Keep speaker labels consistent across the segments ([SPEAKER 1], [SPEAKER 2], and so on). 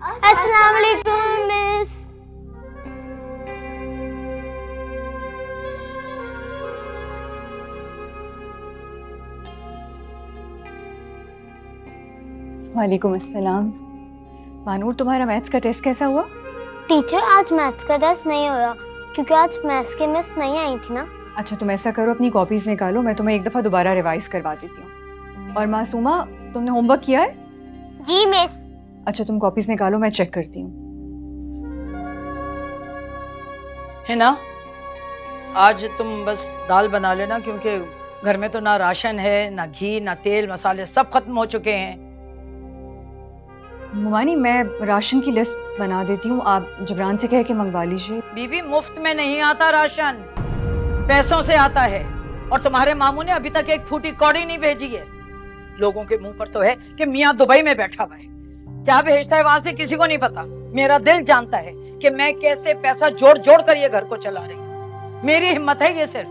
[SPEAKER 1] अस्सलाम वालेकुम मिस।
[SPEAKER 2] वालेकुम अस्सलाम। मानूर, तुम्हारा मैथ्स का टेस्ट कैसा हुआ?
[SPEAKER 1] टीचर, आज मैथ्स का टेस्ट नहीं हुआ क्योंकि आज मैथ्स की मिस नहीं आई थी ना।
[SPEAKER 2] अच्छा, तुम ऐसा करो, अपनी कॉपीज निकालो, मैं तुम्हें एक दफ़ा दोबारा रिवाइज करवा देती हूँ। और मासूमा, तुमने होमवर्क किया है?
[SPEAKER 1] जी मिस।
[SPEAKER 2] अच्छा, तुम कॉपीज निकालो, मैं चेक करती हूँ।
[SPEAKER 3] है ना, आज तुम बस दाल बना लेना क्योंकि घर में तो ना राशन है, ना घी, ना तेल, मसाले सब खत्म हो चुके हैं।
[SPEAKER 2] मुमानी, मैं राशन की लिस्ट बना देती हूँ, आप जबरान से कह के मंगवा लीजिए।
[SPEAKER 3] बीबी, मुफ्त में नहीं आता राशन, पैसों से आता है। और तुम्हारे मामू ने अभी तक एक फूटी कौड़ी नहीं भेजी है। लोगों के मुंह पर तो है कि मियाँ दुबई में बैठा हुआ है, क्या भेजता है वहां से किसी को नहीं पता। मेरा दिल जानता है कि मैं कैसे पैसा जोड़ जोड़ कर ये घर को चला रही हूँ। मेरी हिम्मत है ये सिर्फ।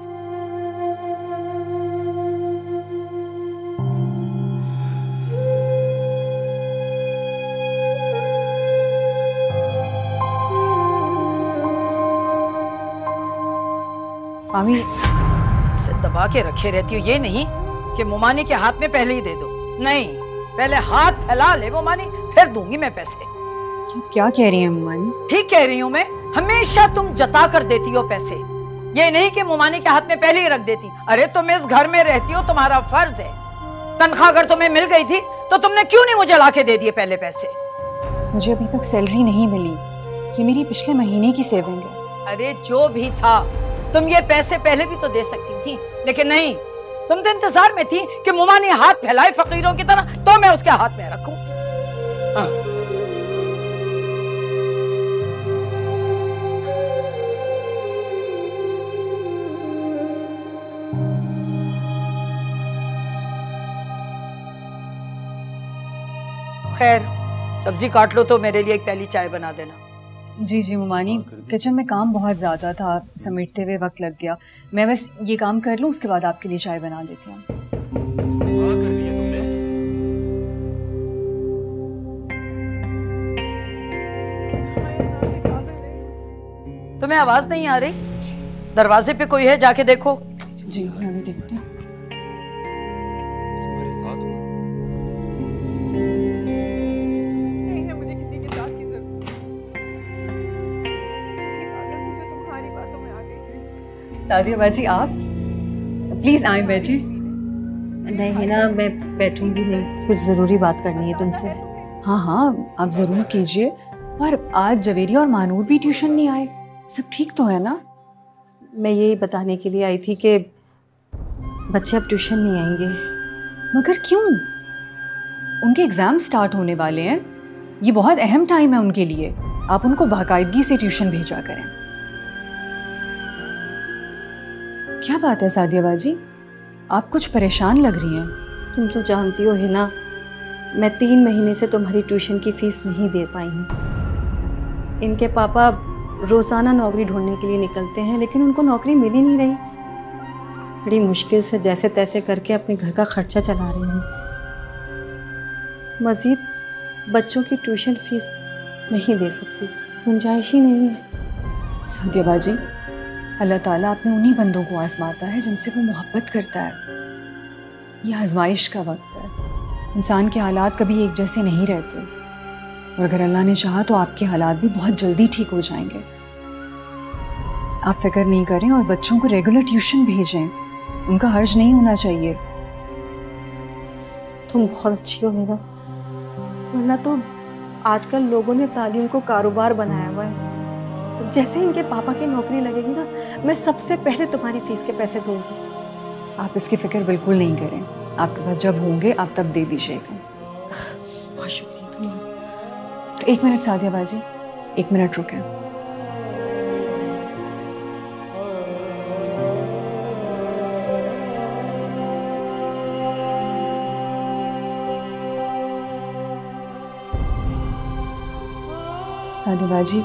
[SPEAKER 2] मामी,
[SPEAKER 3] इसे दबा के रखे रहती हो, ये नहीं कि मुमानी के हाथ में पहले ही दे दो। नहीं, पहले हाथ फैला ले मुमानी, फिर दूंगी मैं पैसे।
[SPEAKER 2] क्या कह रही हैं मुमानी?
[SPEAKER 3] ठीक कह रही हूँ मैं, हमेशा तुम जता कर देती हो पैसे, ये नहीं कि मुमानी के हाथ में पहले ही रख देती। अरे तुम इस घर में रहती हो, तुम्हारा फर्ज है। तनख्वाह अगर तुम्हें मिल गई थी तो तुमने क्यों नहीं मुझे लाके दे दिए पहले पैसे?
[SPEAKER 2] मुझे अभी तक सैलरी नहीं मिली, ये मेरी पिछले महीने की सेविंग है।
[SPEAKER 3] अरे जो भी था, तुम ये पैसे पहले भी तो दे सकती थी, लेकिन नहीं, तुम तो इंतजार में थी कि मुमानी हाथ फैलाए फकीरों की तरह तो मैं उसके हाथ में रखूं। खैर, सब्जी काट लो तो मेरे लिए एक प्याली चाय बना देना।
[SPEAKER 2] जी जी मुमानी, किचन में काम बहुत ज़्यादा था, समेटते हुए वक्त लग गया। मैं बस ये काम कर लूँ, उसके बाद आपके लिए चाय बना देती हूँ।
[SPEAKER 3] तुम्हें आवाज नहीं आ रही? दरवाजे पे कोई है, जाके देखो।
[SPEAKER 2] जी, मैं भी देखती हूँ। सादिया बाजी, आप प्लीज आए, बैठे।
[SPEAKER 4] नहीं ना, मैं बैठूंगी नहीं, कुछ ज़रूरी बात करनी है तुमसे।
[SPEAKER 2] हाँ हाँ, आप ज़रूर कीजिए। और आज जवेरी और मानूर भी ट्यूशन नहीं आए, सब ठीक तो है ना?
[SPEAKER 4] मैं यही बताने के लिए आई थी कि बच्चे अब ट्यूशन नहीं आएंगे।
[SPEAKER 2] मगर क्यों? उनके एग्ज़ाम स्टार्ट होने वाले हैं, ये बहुत अहम टाइम है उनके लिए। आप उनको बाकायदगी से ट्यूशन भेजा करें। क्या बात है सादिया बाजी, आप कुछ परेशान लग रही हैं।
[SPEAKER 4] तुम तो जानती हो हिना, मैं 3 महीने से तुम्हारी ट्यूशन की फ़ीस नहीं दे पाई हूँ। इनके पापा रोज़ाना नौकरी ढूंढने के लिए निकलते हैं, लेकिन उनको नौकरी मिल ही नहीं रही। बड़ी मुश्किल से जैसे तैसे करके अपने घर का खर्चा चला रही हूँ। मज़ीद बच्चों की ट्यूशन फ़ीस नहीं दे सकती, गुंजाइश ही नहीं है।
[SPEAKER 2] सादिया बाजी, अल्लाह ताला अपने उन्हीं बंदों को आजमाता है जिनसे वो मोहब्बत करता है। यह आजमाइश का वक्त है, इंसान के हालात कभी एक जैसे नहीं रहते, और अगर अल्लाह ने चाहा तो आपके हालात भी बहुत जल्दी ठीक हो जाएंगे। आप फिक्र नहीं करें और बच्चों को रेगुलर ट्यूशन भेजें, उनका हर्ज नहीं होना चाहिए।
[SPEAKER 4] तुम बहुत अच्छी हो मेरा, वरना तो आजकल लोगों ने तालीम को कारोबार बनाया हुआ है। जैसे इनके पापा की नौकरी लगेगी ना, मैं सबसे पहले तुम्हारी फीस के पैसे दूंगी।
[SPEAKER 2] आप इसकी फिक्र बिल्कुल नहीं करें, आपके पास जब होंगे आप तब दे दीजिएगा।
[SPEAKER 4] बहुत शुक्रिया तुम्हारा।
[SPEAKER 2] तो 1 मिनट सादिया बाजी, 1 मिनट रुकें। सादिया बाजी,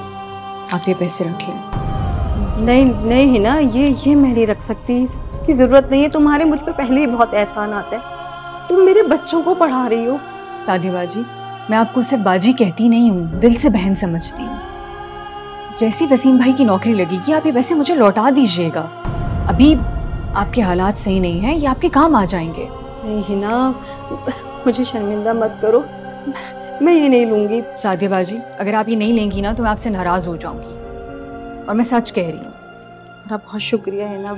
[SPEAKER 2] आप ये पैसे रख लें।
[SPEAKER 4] नहीं नहीं है ना, ये मैं नहीं रख सकती, इसकी ज़रूरत नहीं है। तुम्हारे मुझ पर पहले ही बहुत एहसान आता है। तुम मेरे बच्चों को पढ़ा रही हो।
[SPEAKER 2] सादिया बाजी, मैं आपको सिर्फ बाजी कहती नहीं हूँ, दिल से बहन समझती हूँ। जैसी वसीम भाई की नौकरी लगेगी आप ये पैसे मुझे लौटा दीजिएगा। अभी आपके हालात सही नहीं हैं, ये आपके काम आ जाएंगे।
[SPEAKER 4] नहीं हिना, मुझे शर्मिंदा मत करो, मैं ये नहीं लूँगी।
[SPEAKER 2] सादिया बाजी, अगर आप ये नहीं लेंगी ना तो मैं आपसे नाराज़ हो जाऊँगी, और मैं सच कह रही हूँ।
[SPEAKER 4] मेरा बहुत शुक्रिया हिना।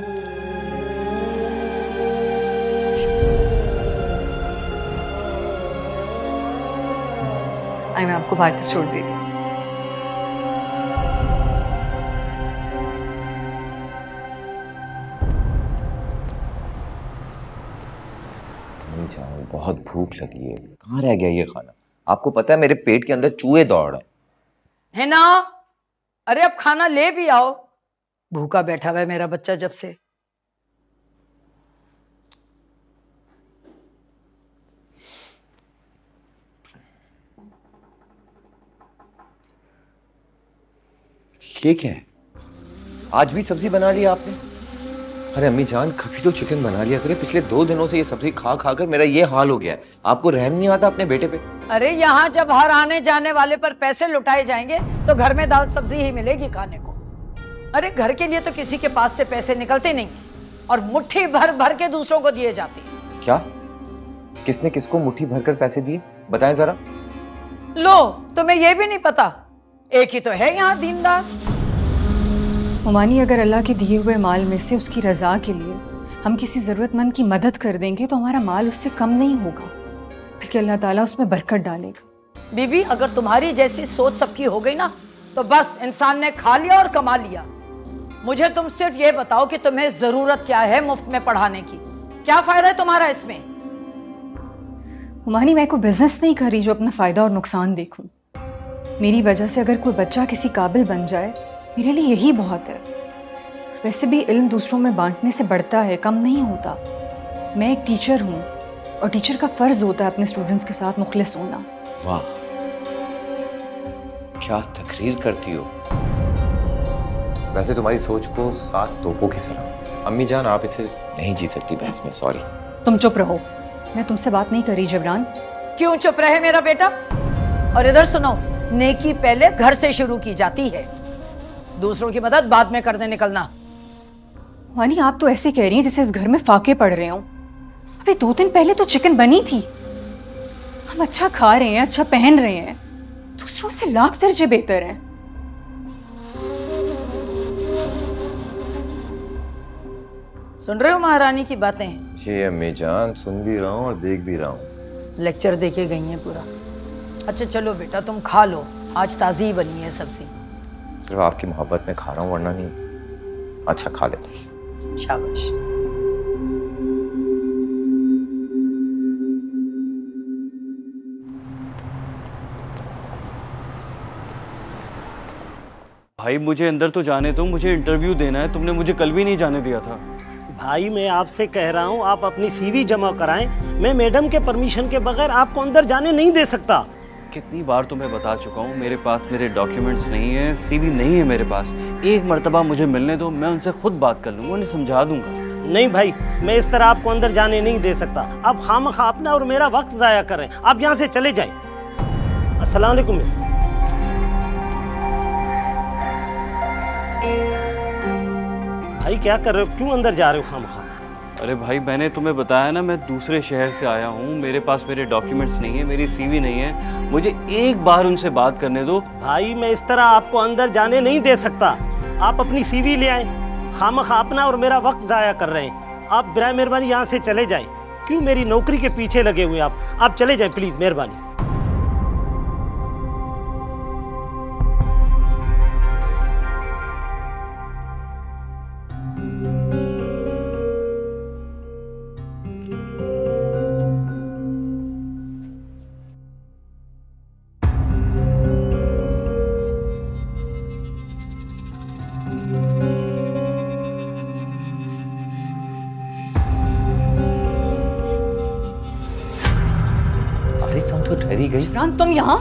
[SPEAKER 2] मैं आपको बाहर तक छोड़ दे रही हूँ।
[SPEAKER 5] बहुत भूख लगी है, कहाँ रह गया ये खाना? आपको पता है मेरे पेट के अंदर चूहे दौड़ रहे
[SPEAKER 3] है ना? अरे अब खाना ले भी आओ, भूखा बैठा हुआ है मेरा बच्चा जब से।
[SPEAKER 5] ये क्या है? आज भी सब्जी बना ली आपने? अरे अम्मी जान, कभी तो चिकन बना लिया करे। पिछले 2 दिनों से ये सब्जी खा खा कर मेरा ये हाल हो गया है। आपको रहम नहीं आता अपने बेटे पे?
[SPEAKER 3] अरे यहाँ जब हर आने जाने वाले पर पैसे लुटाए जाएंगे तो घर में दाल सब्जी ही मिलेगी खाने को। अरे घर के लिए तो किसी के पास से पैसे निकलते नहीं और मुट्ठी भर भर के दूसरों को दिए जाते हैं।
[SPEAKER 5] क्या? किसने किसको मुट्ठी भरकर पैसे दिए? बताएं जरा।
[SPEAKER 3] लो, तुम्हें ये भी नहीं पता? एक ही तो है यहाँ दीनदार।
[SPEAKER 2] हुमानी, अगर अल्लाह के दिए हुए माल में से उसकी रज़ा के लिए हम किसी ज़रूरतमंद की मदद कर देंगे तो हमारा माल उससे कम नहीं होगा, बल्कि अल्लाह ताला उसमें बरकत डालेगा।
[SPEAKER 3] बीबी, अगर तुम्हारी जैसी सोच सबकी हो गई ना तो बस इंसान ने खा लिया और कमा लिया। मुझे तुम सिर्फ ये बताओ कि तुम्हें ज़रूरत क्या है मुफ्त में पढ़ाने की? क्या फ़ायदा है तुम्हारा इसमें?
[SPEAKER 2] हुमानी, मैं कोई बिजनेस नहीं कर रही जो अपना फ़ायदा और नुकसान देखूं। मेरी वजह से अगर कोई बच्चा किसी काबिल बन जाए मेरे लिए यही बहुत है। वैसे भी इल्म दूसरों में बांटने से बढ़ता है, कम नहीं होता। मैं एक टीचर हूँ और टीचर का फ़र्ज़ होता है अपने स्टूडेंट्स के साथ मुखलिस होना।
[SPEAKER 5] वाह, क्या तकरीर करती हो। वैसे तुम्हारी सोच को 7 तोपों की सलाम। अम्मी जान, आप इसे नहीं जी सकती बहस में, सॉरी।
[SPEAKER 2] तुम चुप रहो, मैं तुमसे बात नहीं कर रही जबरान।
[SPEAKER 3] क्यों चुप रहे मेरा बेटा? और इधर सुनो, नेकी पहले घर से शुरू की जाती है, दूसरों की मदद बाद में करने निकलना।
[SPEAKER 2] वानी, आप तो ऐसे कह रही हैं जैसे इस घर में फाके पड़ रहे हों। अबे 2 दिन पहले तो चिकन बनी थी। हम अच्छा खा रहे हैं, अच्छा पहन रहे हैं, दूसरों से लाख दर्जे बेहतर हैं।
[SPEAKER 3] सुन रहे हो महारानी की बातें?
[SPEAKER 5] जी अम्मी जान, सुन भी रहा हूँ और देख भी रहा हूँ।
[SPEAKER 3] लेक्चर देके गई हैं पूरा। अच्छा चलो बेटा, तुम खा लो, आज ताज़ी बनी है सब्जी।
[SPEAKER 5] सिर्फ आपकी मोहब्बत में खा रहा हूँ, वरना नहीं। अच्छा, खा लेते हैं।
[SPEAKER 3] शाबाश।
[SPEAKER 6] भाई मुझे अंदर तो जाने दो, मुझे इंटरव्यू देना है। तुमने मुझे कल भी नहीं जाने दिया था।
[SPEAKER 7] भाई मैं आपसे कह रहा हूँ आप अपनी सीवी जमा कराएं। मैं मैडम के परमिशन के बगैर आपको अंदर जाने नहीं दे सकता।
[SPEAKER 6] कितनी बार तुम्हें बता चुका हूँ, मेरे पास मेरे डॉक्यूमेंट्स नहीं है, सीवी नहीं है मेरे पास। एक मर्तबा मुझे मिलने दो, मैं उनसे खुद बात कर लूँगा, उन्हें समझा दूंगा।
[SPEAKER 7] नहीं भाई, मैं इस तरह आपको अंदर जाने नहीं दे सकता। आप खामखा अपना और मेरा वक्त ज़ाया कर रहे हैं। आप यहाँ से चले जाएं। अस्सलाम वालेकुम मिस। भाई क्या कर रहे हो? क्यों अंदर जा रहे हो खामखा?
[SPEAKER 6] अरे भाई, मैंने तुम्हें बताया ना, मैं दूसरे शहर से आया हूँ, मेरे पास मेरे डॉक्यूमेंट्स नहीं है, मेरी सीवी नहीं है। मुझे एक बार उनसे बात करने दो।
[SPEAKER 7] भाई मैं इस तरह आपको अंदर जाने नहीं दे सकता। आप अपनी सीवी ले आए। खामखा अपना और मेरा वक्त ज़ाया कर रहे हैं। आप बराए मेहरबानी यहाँ से चले जाएं। क्यों मेरी नौकरी के पीछे लगे हुए आप चले जाएं प्लीज़, मेहरबानी।
[SPEAKER 2] जबरान, तुम यहाँ?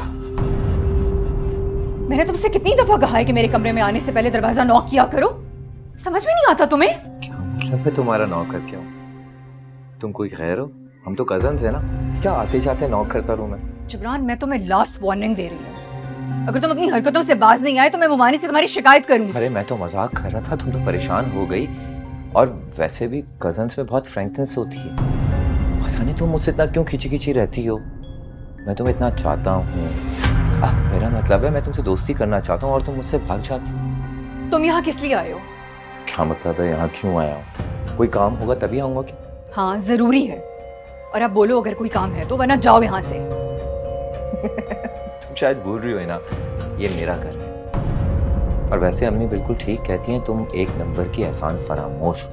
[SPEAKER 2] मैंने तुमसे कितनी दफा कहा है कि मेरे कमरे में आने से पहले दरवाजा नॉक किया करो। समझ में नहीं आता तुम्हें?
[SPEAKER 5] क्या मतलब है तुम्हारा नॉक करके? तुम कोई गैर हो? हम तो कजन्स है ना, क्या आते जाते नॉक करता रहूं मैं?
[SPEAKER 2] जबरान, मैं तुम्हें लास्ट वार्निंग दे रही हूँ। अगर तुम अपनी हरकतों से बाज नहीं आए तो मैं मुमानी से तुम्हारी शिकायत करूंगी।
[SPEAKER 5] अरे मैं तो मजाक कर रहा था, तुम तो परेशान हो गई। और वैसे भी कजन्स में बहुत फ्रैंकनेस होती है। पता नहीं तुम मुझसे इतना क्यों खिंची खिंची रहती हो। मैं तुम्हें इतना चाहता हूँ, मेरा मतलब है मैं तुमसे दोस्ती करना चाहता हूँ और तुम मुझसे भाग जाती हो।
[SPEAKER 2] तुम यहाँ किस लिए आए हो?
[SPEAKER 5] क्या मतलब है यहाँ क्यों आया हूँ? कोई काम होगा तभी आऊँगा क्या?
[SPEAKER 2] हाँ जरूरी है। और अब बोलो अगर कोई काम है तो, वरना जाओ यहाँ से।
[SPEAKER 5] तुम शायद भूल रही हो ना, ये मेरा घर है। और वैसे अम्मी बिल्कुल ठीक कहती हैं, तुम एक नंबर की एहसान फरामोश हो।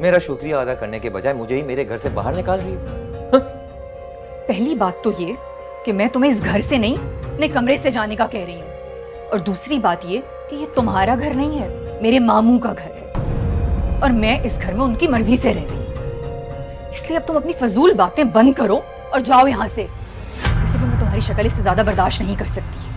[SPEAKER 5] मेरा शुक्रिया अदा करने के बजाय मुझे ही मेरे घर से बाहर निकाल रही हो।
[SPEAKER 2] पहली बात तो ये कि मैं तुम्हें इस घर से नहीं, अपने कमरे से जाने का कह रही हूँ। और दूसरी बात ये कि ये तुम्हारा घर नहीं है, मेरे मामू का घर है। और मैं इस घर में उनकी मर्जी से रह रही हूँ। इसलिए अब तुम अपनी फजूल बातें बंद करो और जाओ यहाँ से। वैसे भी मैं तुम्हारी शक्ल इससे ज्यादा बर्दाश्त नहीं कर सकती।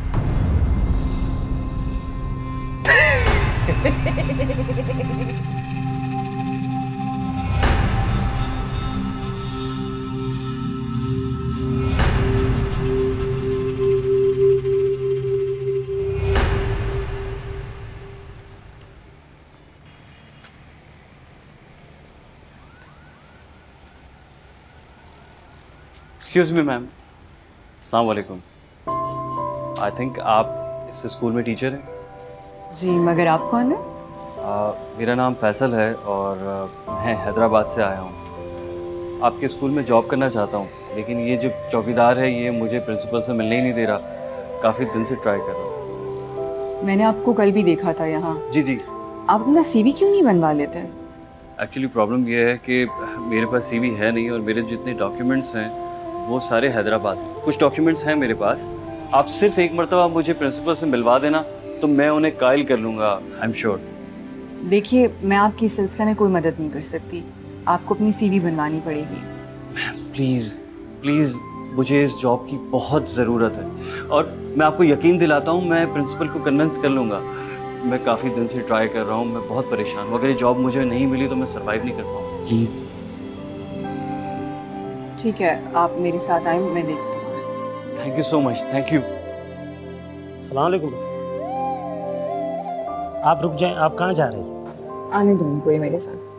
[SPEAKER 6] एक्सक्यूज़ मी मैम, अस्सलाम वालेकुम। आई थिंक आप इस स्कूल में टीचर हैं?
[SPEAKER 2] जी, मगर आप कौन है?
[SPEAKER 6] मेरा नाम फैसल है और मैं हैदराबाद से आया हूँ। आपके स्कूल में जॉब करना चाहता हूँ, लेकिन ये जो चौकीदार है ये मुझे प्रिंसिपल से मिलने ही नहीं दे रहा। काफ़ी दिन से ट्राई कर रहा हूँ।
[SPEAKER 2] मैंने आपको कल भी देखा था यहाँ।
[SPEAKER 6] जी जी।
[SPEAKER 2] आप अपना सीवी क्यों नहीं बनवा लेते?
[SPEAKER 6] एक्चुअली प्रॉब्लम ये है कि मेरे पास सीवी है नहीं और मेरे जितने डॉक्यूमेंट्स हैं वो सारे हैदराबाद में। कुछ डॉक्यूमेंट्स हैं मेरे पास, आप सिर्फ एक मरतबा मुझे प्रिंसिपल से मिलवा देना तो मैं उन्हें कायल कर लूँगा। I am sure.
[SPEAKER 2] देखिए, मैं आपकी इस सिलसिले में कोई मदद नहीं कर सकती। आपको अपनी सीवी बनवानी पड़ेगी।
[SPEAKER 6] प्लीज़ प्लीज़, मुझे इस जॉब की बहुत ज़रूरत है और मैं आपको यकीन दिलाता हूँ मैं प्रिंसिपल को कन्विंस कर लूँगा। मैं काफ़ी दिन से ट्राई कर रहा हूँ, मैं बहुत परेशान हूँ। अगर ये जॉब मुझे नहीं मिली तो मैं सर्वाइव नहीं कर पाऊँगा। प्लीज़।
[SPEAKER 2] ठीक है, आप मेरे साथ आए, मैं देखती हूँ।
[SPEAKER 6] Thank you so much, thank you.
[SPEAKER 7] अस्सलाम वालेकुम। आप रुक जाएं, आप कहाँ जा रहे हैं?
[SPEAKER 2] आने दो उनको, ये मेरे साथ।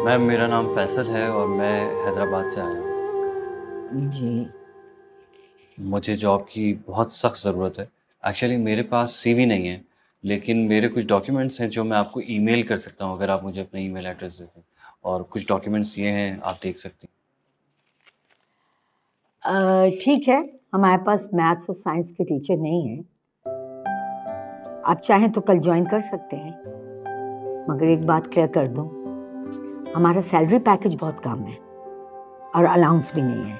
[SPEAKER 6] मैम, मेरा नाम फैसल है और मैं हैदराबाद से आया हूँ।
[SPEAKER 3] जी,
[SPEAKER 6] मुझे जॉब की बहुत सख्त ज़रूरत है। एक्चुअली मेरे पास सीवी नहीं है, लेकिन मेरे कुछ डॉक्यूमेंट्स हैं जो मैं आपको ईमेल कर सकता हूँ अगर आप मुझे अपना ईमेल एड्रेस दे दें। और कुछ डॉक्यूमेंट्स ये हैं, आप देख सकती हैं।
[SPEAKER 3] ठीक है, हमारे पास मैथ्स और साइंस के टीचर नहीं हैं। आप चाहें तो कल ज्वाइन कर सकते हैं, मगर एक बात क्लियर कर दूं, हमारा सैलरी पैकेज बहुत कम है और अलाउंस भी नहीं है।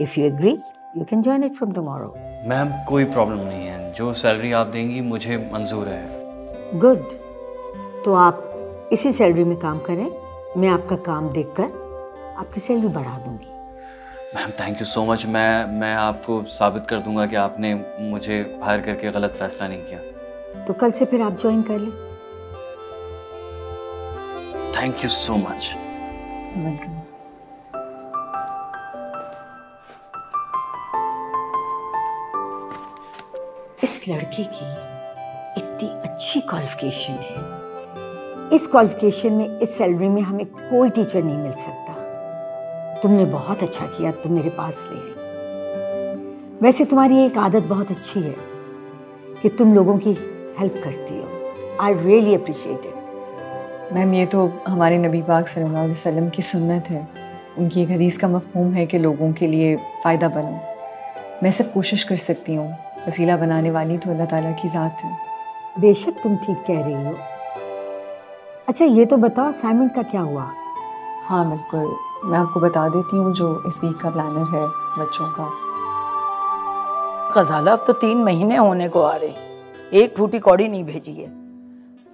[SPEAKER 3] If you agree you can join it from tomorrow.
[SPEAKER 6] Ma'am, कोई प्रॉब्लम नहीं है, जो सैलरी आप देंगी मुझे मंजूर है।
[SPEAKER 3] गुड, तो आप इसी सैलरी में काम करें, मैं आपका काम देखकर आपकी सैलरी बढ़ा दूंगी।
[SPEAKER 6] Ma'am thank you so much. मैं आपको साबित कर दूंगा कि आपने मुझे हायर करके गलत फैसला नहीं किया।
[SPEAKER 3] तो कल से फिर आप ज्वाइन कर लें।
[SPEAKER 6] Thank you so much.
[SPEAKER 2] Welcome.
[SPEAKER 3] इस लड़के की इतनी अच्छी क्वालिफिकेशन है, इस क्वालिफिकेशन में इस सैलरी में हमें कोई टीचर नहीं मिल सकता। तुमने बहुत अच्छा किया तुम मेरे पास ले आई। वैसे तुम्हारी एक आदत बहुत अच्छी है कि तुम लोगों की हेल्प करती हो। I really appreciate it.
[SPEAKER 2] Ma'am, ये तो हमारे नबी पाक सल्लल्लाहु अलैहि वसल्लम की सुन्नत है। उनकी एक हदीस का मफ़हूम है कि लोगों के लिए फ़ायदा बनो। मैं सिर्फ कोशिश कर सकती हूँ, वसीला बनाने वाली तो अल्लाह ताला की ज़ात है।
[SPEAKER 3] बेशक तुम ठीक कह रही हो। अच्छा ये तो बताओ असाइनमेंट का क्या हुआ?
[SPEAKER 2] हाँ बिल्कुल, मैं आपको बता देती हूँ जो इस वीक का प्लानर है बच्चों का।
[SPEAKER 8] गजाला, अब तो 3 महीने होने को आ रहे, एक फूटी कौड़ी नहीं भेजी है।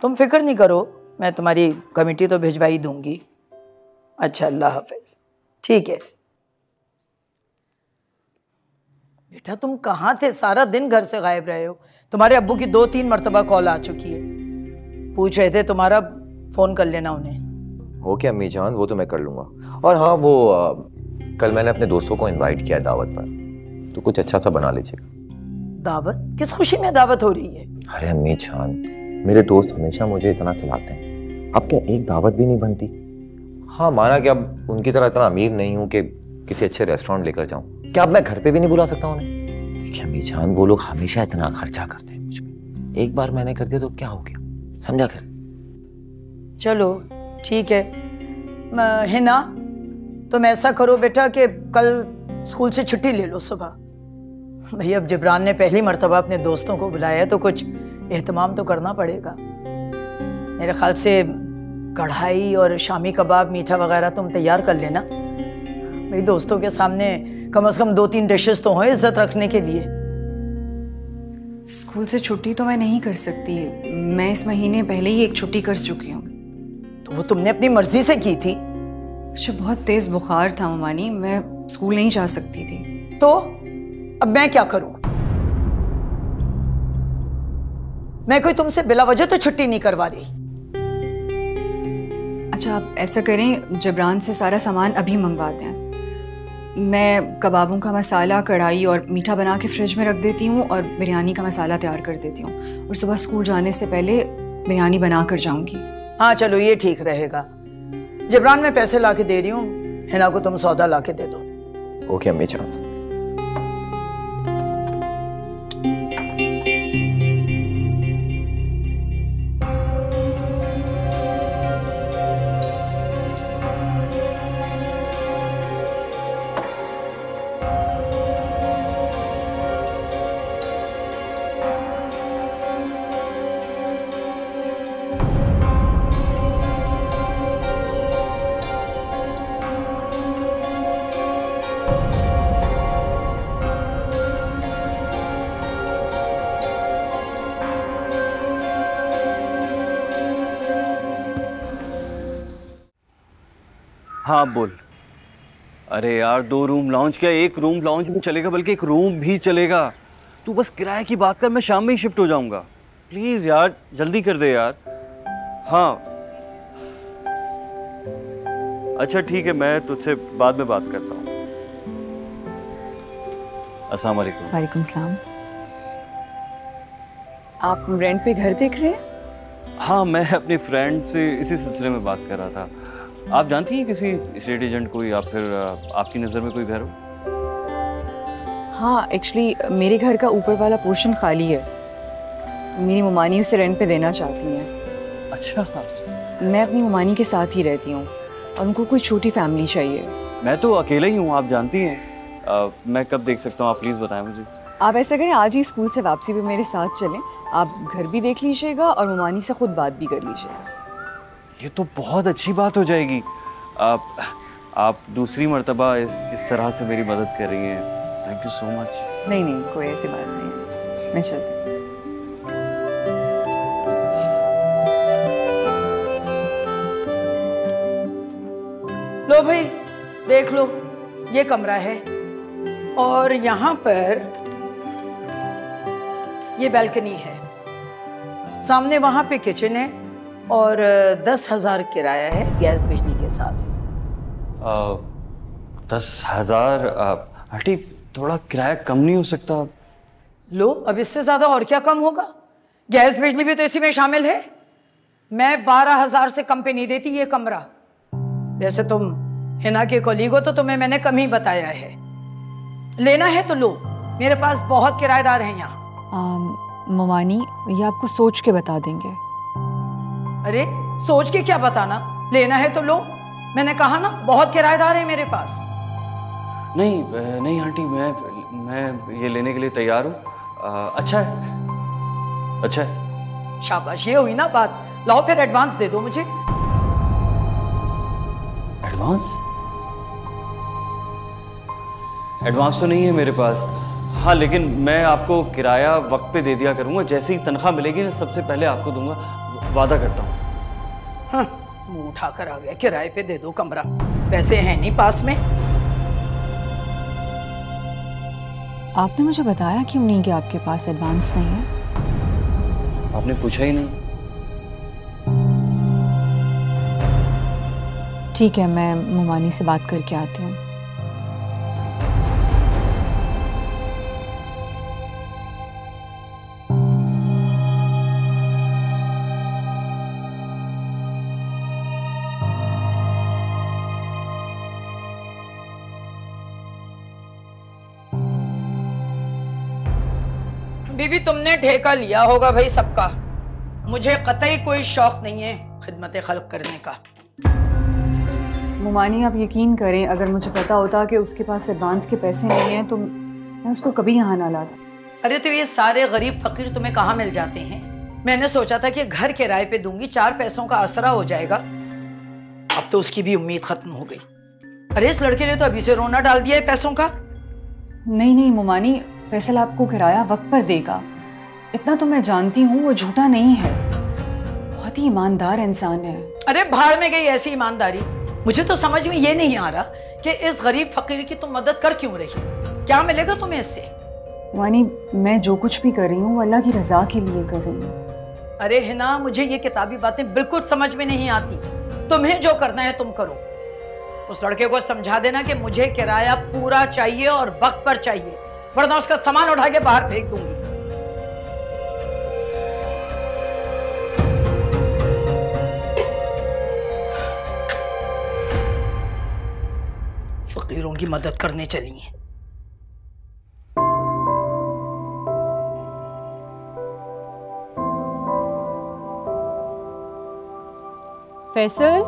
[SPEAKER 8] तुम फिक्र नहीं करो,
[SPEAKER 3] मैं तुम्हारी कमेटी तो भिजवा ही दूंगी। अच्छा, अल्लाह हाफिज। ठीक है बेटा, तुम कहाँ थे? सारा दिन घर से गायब रहे हो। तुम्हारे अब्बू की 2-3 मरतबा कॉल आ चुकी है, पूछ रहे थे तुम्हारा, फोन कर लेना उन्हें।
[SPEAKER 5] ओके अम्मी जान, वो तो मैं कर लूंगा। और हाँ, वो कल मैंने अपने दोस्तों को इनवाइट किया दावत पर, तो कुछ अच्छा सा बना लीजिएगा।
[SPEAKER 3] दावत? किस खुशी में दावत हो रही है?
[SPEAKER 5] अरे अम्मी जान, मेरे दोस्त हमेशा मुझे इतना खिलाते हैं, अब क्या एक दावत भी नहीं बनती? हाँ, माना कि अब उनकी तरह इतना अमीर नहीं हूँ कि किसी अच्छे रेस्टोरेंट लेकर जाऊँ, क्या अब मैं घर पे भी नहीं बुला सकता उन्हें? देखिए अम्मी जान, वो लोग हमेशा इतना खर्चा करते हैं मुझ पे, एक बार मैंने कर दिया तो क्या हो गया, समझा कर? चलो
[SPEAKER 3] ठीक है। हिना, तुम ऐसा करो बेटा कि कल स्कूल से छुट्टी ले लो सुबह। भैया अब जिब्रान ने पहली मर्तबा अपने दोस्तों को बुलाया है तो कुछ एहतमाम तो करना पड़ेगा। मेरे ख्याल से कढ़ाई और शामी कबाब, मीठा वगैरह तुम तैयार कर लेना। मेरे दोस्तों के सामने कम से कम 2-3 डिशेस तो हो इज्जत रखने के लिए।
[SPEAKER 2] स्कूल से छुट्टी तो मैं नहीं कर सकती, मैं इस महीने पहले ही एक छुट्टी कर चुकी हूँ।
[SPEAKER 3] तो वो तुमने अपनी मर्जी से की थी?
[SPEAKER 2] मुझे बहुत तेज बुखार था ममानी, मैं स्कूल नहीं जा सकती थी।
[SPEAKER 3] तो अब मैं क्या करूं? मैं कोई तुमसे बिला वजह तो छुट्टी नहीं करवा रही।
[SPEAKER 2] अच्छा, आप ऐसा करें, जबरान से सारा सामान अभी मंगवाते हैं। मैं कबाबों का मसाला, कढ़ाई और मीठा बना के फ्रिज में रख देती हूँ और बिरयानी का मसाला तैयार कर देती हूँ, और सुबह स्कूल जाने से पहले बिरयानी बना कर जाऊँगी।
[SPEAKER 3] हाँ चलो, ये ठीक रहेगा। जबरान मैं पैसे ला के दे रही हूँ, हिना को तुम सौदा ला के दे दो।
[SPEAKER 5] ओके अम्मी जान।
[SPEAKER 6] हाँ बोल। अरे यार, 2 रूम लॉन्च क्या, 1 रूम लॉन्च भी चलेगा, बल्कि 1 रूम भी चलेगा। तू बस किराए की बात कर, मैं शाम में ही शिफ्ट हो जाऊंगा। प्लीज यार जल्दी कर दे यार। हाँ अच्छा ठीक है, मैं तुझसे बाद में बात करता हूँ। अस्सलाम वालेकुम।
[SPEAKER 2] वालेकुम सलाम। आप रेंट पे घर देख रहे हैं?
[SPEAKER 6] हाँ, मैं अपनी फ्रेंड से इसी सिलसिले में बात कर रहा था। आप जानती हैं किसी एस्टेट एजेंट को, या फिर आपकी नज़र में कोई घर हो?
[SPEAKER 2] हाँ, एक्चुअली मेरे घर का ऊपर वाला पोर्शन खाली है, मेरी ममानी उसे रेंट पे देना चाहती हैं।
[SPEAKER 6] अच्छा।
[SPEAKER 2] मैं अपनी ममानी के साथ ही रहती हूँ और उनको कोई छोटी फैमिली चाहिए।
[SPEAKER 6] मैं तो अकेला ही हूँ, आप जानती हैं। मैं कब देख सकता हूँ, आप प्लीज़ बताएं मुझे।
[SPEAKER 2] आप ऐसा करें, आज ही स्कूल से वापसी पे मेरे साथ चलें, आप घर भी देख लीजिएगा और ममानी से खुद बात भी कर लीजिएगा।
[SPEAKER 6] ये तो बहुत अच्छी बात हो जाएगी। आप दूसरी मर्तबा इस तरह से मेरी मदद कर रही हैं, थैंक यू सो मच। नहीं
[SPEAKER 2] नहीं, कोई ऐसी बात नहीं है, मैं चलती हूँ।
[SPEAKER 3] लो भाई, देख लो, ये कमरा है और यहाँ पर ये बैल्कनी है, सामने वहाँ पे किचन है और 10,000 किराया है गैस बिजली के साथ।
[SPEAKER 6] 10,000? आंटी थोड़ा किराया कम नहीं हो सकता?
[SPEAKER 3] लो, अब इससे ज्यादा और क्या कम होगा? गैस बिजली भी तो इसी में शामिल है। मैं 12,000 से कम पे नहीं देती ये कमरा। वैसे तुम हिना के कोलीग हो तो तुम्हें मैंने कम ही बताया है। लेना है तो लो, मेरे पास बहुत किराएदार हैं यहाँ।
[SPEAKER 2] ममानी, ये आपको सोच के बता देंगे।
[SPEAKER 3] अरे सोच के क्या बताना, लेना है तो लो, मैंने कहा ना बहुत किराएदार है मेरे पास।
[SPEAKER 6] नहीं नहीं आंटी, मैं ये लेने के लिए तैयार हूँ। अच्छा है, अच्छा है।
[SPEAKER 3] शाबाश, ये हुई ना बात। लाओ फिर एडवांस दे दो मुझे।
[SPEAKER 6] एडवांस? एडवांस तो नहीं है मेरे पास। हाँ, लेकिन मैं आपको किराया वक्त पे दे दिया करूँगा। जैसे ही तनख्वाह मिलेगी ना, सबसे पहले आपको दूंगा, वादा करता हूँ।
[SPEAKER 3] हाँ, मुंह उठाकर आ गया, किराए पे दे दो कमरा, पैसे हैं नहीं पास में।
[SPEAKER 2] आपने मुझे बताया क्यों नहीं कि आपके पास एडवांस नहीं है?
[SPEAKER 6] आपने पूछा ही नहीं।
[SPEAKER 2] ठीक है, मैं मुमानी से बात करके आती हूँ।
[SPEAKER 3] बीबी, तुमने ठेका लिया होगा भाई सबका। मुझे कतई कोई शौक नहीं है खिदमत खल्क करने का।
[SPEAKER 2] मुमानी, आप यकीन करें, अगर मुझे पता होता कि उसके पास एडवांस के पैसे नहीं हैं तो मैं उसको कभी यहाँ ना लाती।
[SPEAKER 3] अरे तो ये सारे गरीब फकीर तुम्हें कहाँ मिल जाते हैं? मैंने सोचा था कि घर किराए पे दूंगी, 4 पैसों का आसरा हो जाएगा। अब तो उसकी भी उम्मीद खत्म हो गई। अरे इस लड़के ने तो अभी से रोना डाल दिया है पैसों का।
[SPEAKER 2] नहीं नहीं मुमानी, फैसल आपको किराया वक्त पर देगा, इतना तो मैं जानती हूँ। वो झूठा नहीं है, बहुत ही ईमानदार इंसान है।
[SPEAKER 3] अरे भाड़ में गई ऐसी ईमानदारी। मुझे तो समझ में ये नहीं आ रहा कि इस गरीब फकीर की तुम मदद कर क्यों रही? क्या मिलेगा तुम्हें इससे?
[SPEAKER 2] मुमानी, मैं जो कुछ भी कर रही हूँ अल्लाह की रजा के लिए कर रही हूँ।
[SPEAKER 3] अरे हिना, मुझे ये किताबी बातें बिल्कुल समझ में नहीं आती। तुम्हें जो करना है तुम करो। उस लड़के को समझा देना कि मुझे किराया पूरा चाहिए और वक्त पर चाहिए, वरना उसका सामान उठा के बाहर फेंक दूंगी। फकीरों की मदद करने चली हैं।
[SPEAKER 2] फैसल,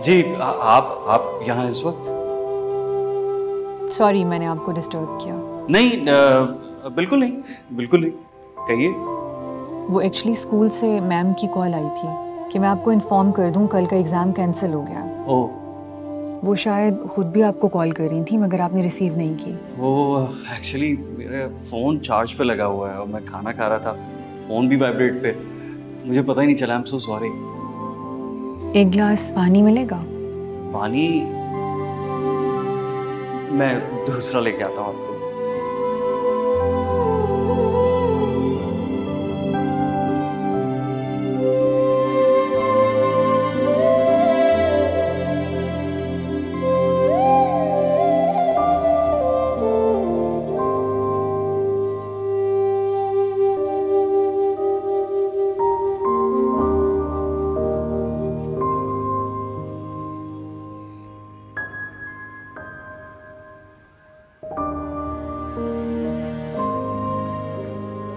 [SPEAKER 6] जी आप यहाँ इस वक्त?
[SPEAKER 2] सॉरी मैंने आपको डिस्टर्ब किया।
[SPEAKER 6] नहीं, बिल्कुल नहीं, बिल्कुल नहीं, कहिए।
[SPEAKER 2] वो एक्चुअली स्कूल से मैम की कॉल आई थी कि मैं आपको इन्फॉर्म कर दूं कल का एग्ज़ाम कैंसिल हो गया।
[SPEAKER 6] ओह।
[SPEAKER 2] वो शायद खुद भी आपको कॉल कर रही थी मगर आपने रिसीव नहीं की।
[SPEAKER 6] वो एक्चुअली मेरा फ़ोन चार्ज पे लगा हुआ है और मैं खाना खा रहा था, फ़ोन भी वाइब्रेट पे, मुझे पता ही नहीं चला। I am so sorry.
[SPEAKER 2] एक गिलास पानी मिलेगा?
[SPEAKER 6] पानी मैं दूसरा लेके आता हूँ आपको।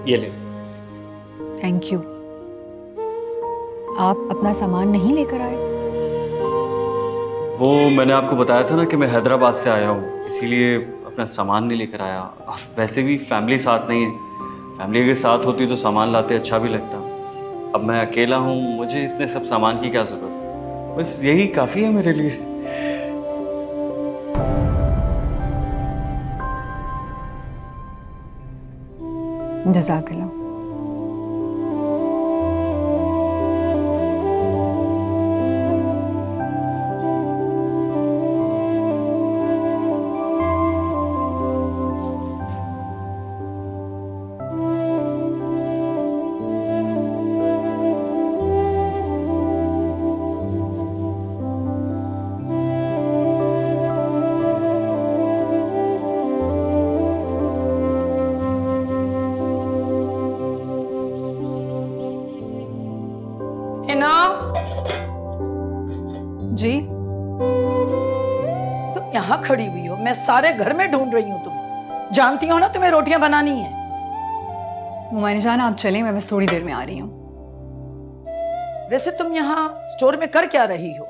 [SPEAKER 6] ये ले।
[SPEAKER 2] Thank you. आप अपना सामान नहीं लेकर आए?
[SPEAKER 6] वो मैंने आपको बताया था ना कि मैं हैदराबाद से आया हूँ, इसीलिए अपना सामान नहीं लेकर आया। और वैसे भी फैमिली साथ नहीं है, फैमिली अगर साथ होती तो सामान लाते अच्छा भी लगता। अब मैं अकेला हूँ, मुझे इतने सब सामान की क्या ज़रूरत, बस यही काफ़ी है मेरे लिए।
[SPEAKER 2] जज़ाकल्लाह।
[SPEAKER 3] हिना,
[SPEAKER 2] जी?
[SPEAKER 3] तुम यहाँ खड़ी हुई हो, मैं सारे घर में ढूंढ रही हूँ। तुम जानती हो ना तुम्हें रोटियां बनानी है।
[SPEAKER 2] मुमानी जान आप चलें, मैं बस थोड़ी देर में आ रही हूँ।
[SPEAKER 3] वैसे तुम यहाँ स्टोर में कर क्या रही हो?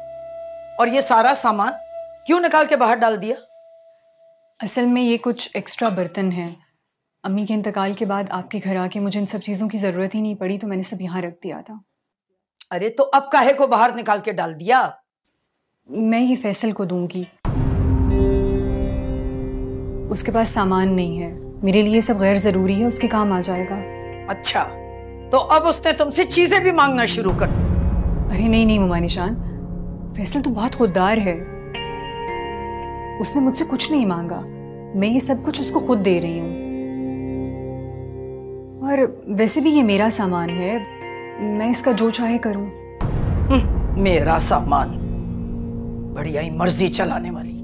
[SPEAKER 3] और ये सारा सामान क्यों निकाल के बाहर डाल दिया?
[SPEAKER 2] असल में ये कुछ एक्स्ट्रा बर्तन हैं। अम्मी के इंतकाल के बाद आपके घर आके मुझे इन सब चीज़ों की ज़रूरत ही नहीं पड़ी तो मैंने सब यहाँ रख दिया था।
[SPEAKER 3] अरे तो अब काहे को बाहर निकाल के डाल दिया?
[SPEAKER 2] मैं ये फैसल को दूंगी, उसके पास सामान नहीं है, मेरे लिए सब गैर ज़रूरी है, उसके काम आ जाएगा।
[SPEAKER 3] अच्छा, तो अब उसने तुमसे चीजें भी मांगना शुरू कर दी?
[SPEAKER 2] अरे नहीं नहीं ममा निशान, फैसल तो बहुत खुददार है। उसने मुझसे कुछ नहीं मांगा, मैं ये सब कुछ उसको खुद दे रही हूँ। और वैसे भी ये मेरा सामान है, मैं इसका जो चाहे करूँ।
[SPEAKER 3] मेरा सामान, बढ़िया ही मर्जी चलाने वाली।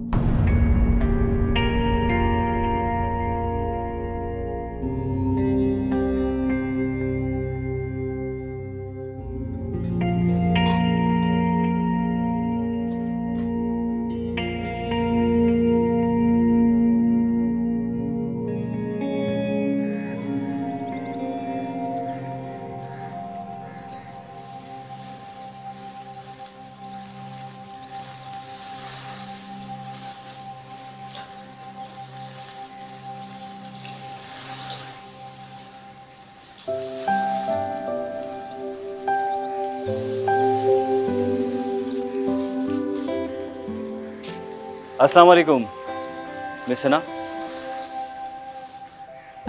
[SPEAKER 6] अस्सलाम वालेकुम मिस सना।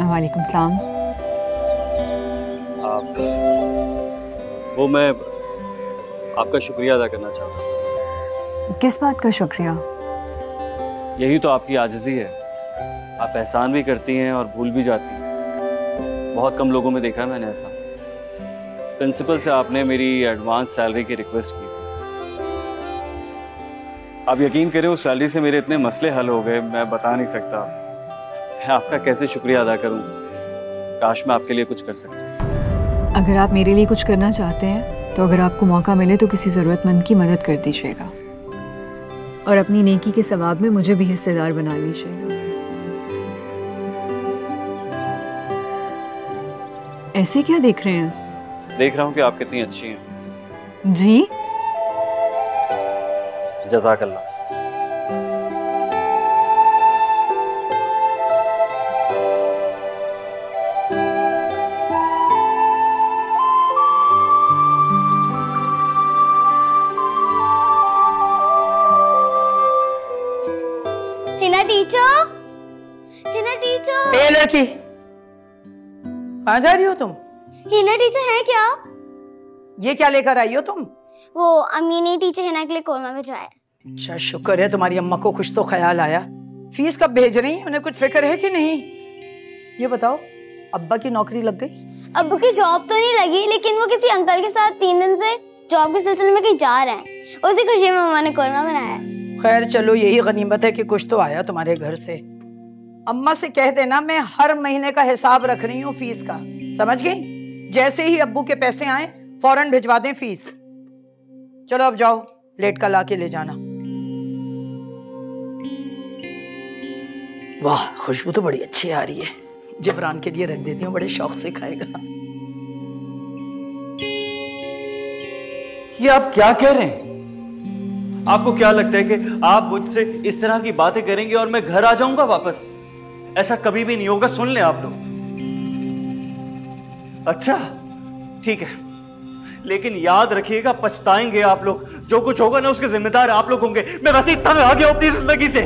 [SPEAKER 2] वालेकुम सलाम।
[SPEAKER 6] आप वो मैं आपका शुक्रिया अदा करना चाहता हूँ।
[SPEAKER 2] किस बात का शुक्रिया?
[SPEAKER 6] यही तो आपकी आजिज़ी है, आप एहसान भी करती हैं और भूल भी जाती हैं। बहुत कम लोगों में देखा है मैंने ऐसा। प्रिंसिपल से आपने मेरी एडवांस सैलरी की रिक्वेस्ट की थी। आप यकीन करें उस सैलरी से मेरे इतने मसले हल हो गए, मैं बता नहीं सकता। मैं आपका कैसे शुक्रिया अदा करूं? काश मैं आपके लिए कुछ कर सकता।
[SPEAKER 2] अगर आप मेरे लिए कुछ करना चाहते हैं तो अगर आपको मौका मिले तो किसी ज़रूरतमंद की मदद कर दीजिएगा और अपनी नेकी के सवाब में मुझे भी हिस्सेदार बना लीजिएगा। ऐसे क्या देख रहे हैं?
[SPEAKER 6] देख रहा हूँ कि आप कितनी अच्छी हैं।
[SPEAKER 2] जी
[SPEAKER 6] जज़ाकल्लाह।
[SPEAKER 1] Hina teacher, Hina teacher.
[SPEAKER 3] ए लड़की, कहाँ जा रही हो तुम?
[SPEAKER 1] हिना टीचर है क्या?
[SPEAKER 3] ये क्या लेकर आई हो तुम?
[SPEAKER 1] वो अम्मी ने टीचर हिना के लिए कोरमा भिजवाया।
[SPEAKER 3] अच्छा, शुक्र है तुम्हारी अम्मा को कुछ तो ख्याल आया। फीस कब भेज रही है? उन्हें कुछ फिक्र है कि नहीं? ये बताओ, अब्बा की नौकरी लग गई?
[SPEAKER 1] अब्बू की जॉब तो नहीं लगी, लेकिन वो किसी अंकल के साथ 3 दिन से जॉब के सिलसिले में कहीं जा रहे हैं। उसी खुशी में मम्मा ने कोरमा बनाया।
[SPEAKER 3] खैर चलो, यही गनीमत है कि कुछ तो आया तुम्हारे घर से। अम्मा से कह देना मैं हर महीने का हिसाब रख रही हूँ फीस का, समझ गई? जैसे ही अब्बू के पैसे आए फौरन भिजवा दें फीस। चलो अब जाओ, प्लेट का ला के ले जाना। वाह, खुशबू तो बड़ी अच्छी आ रही है। जिब्रान के लिए रख देती हूँ, बड़े शौक से खाएगा।
[SPEAKER 6] ये आप क्या कह रहे हैं? आपको क्या लगता है कि आप मुझसे इस तरह की बातें करेंगे और मैं घर आ जाऊंगा वापस? ऐसा कभी भी नहीं होगा, सुन लें आप लोग। अच्छा ठीक है, लेकिन याद रखिएगा पछताएंगे आप लोग। जो कुछ होगा ना उसके जिम्मेदार आप लोग होंगे। मैं वैसे ही तंग आ गया अपनी जिंदगी से।